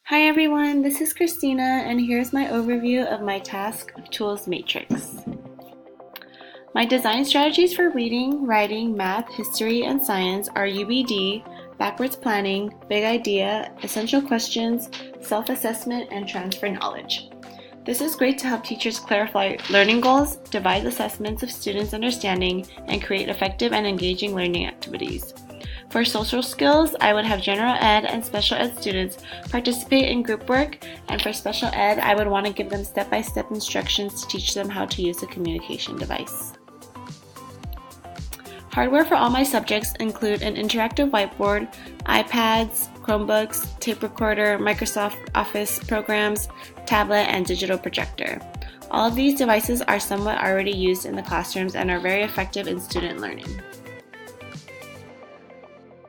Hi everyone, this is Christina and here's my overview of my task tools matrix. My design strategies for reading, writing, math, history, and science are UBD, backwards planning, big idea, essential questions, self-assessment, and transfer knowledge. This is great to help teachers clarify learning goals, devise assessments of students' understanding, and create effective and engaging learning activities. For social skills, I would have general ed and special ed students participate in group work, and for special ed, I would want to give them step-by-step instructions to teach them how to use a communication device. Hardware for all my subjects include an interactive whiteboard, iPads, Chromebooks, tape recorder, Microsoft Office programs, tablet, and digital projector. All of these devices are somewhat already used in the classrooms and are very effective in student learning.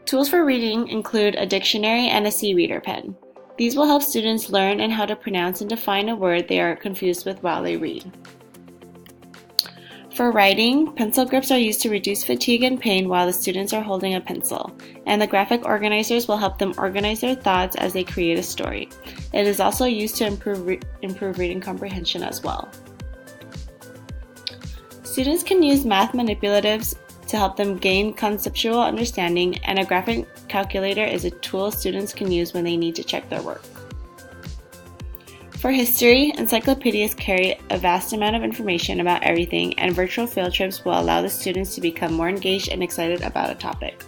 Tools for reading include a dictionary and a C-reader pen. These will help students learn and how to pronounce and define a word they are confused with while they read. For writing, pencil grips are used to reduce fatigue and pain while the students are holding a pencil, and the graphic organizers will help them organize their thoughts as they create a story. It is also used to improve reading comprehension as well. Students can use math manipulatives to help them gain conceptual understanding, and a graphic calculator is a tool students can use when they need to check their work. For history, encyclopedias carry a vast amount of information about everything, and virtual field trips will allow the students to become more engaged and excited about a topic.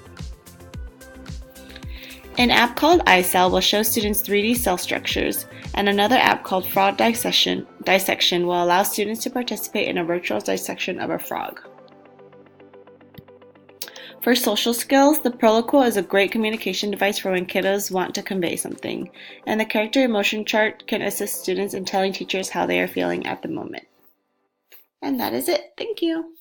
An app called iCell will show students 3D cell structures, and another app called Frog Dissection will allow students to participate in a virtual dissection of a frog. For social skills, the Proloquo is a great communication device for when kiddos want to convey something, and the character emotion chart can assist students in telling teachers how they are feeling at the moment. And that is it. Thank you.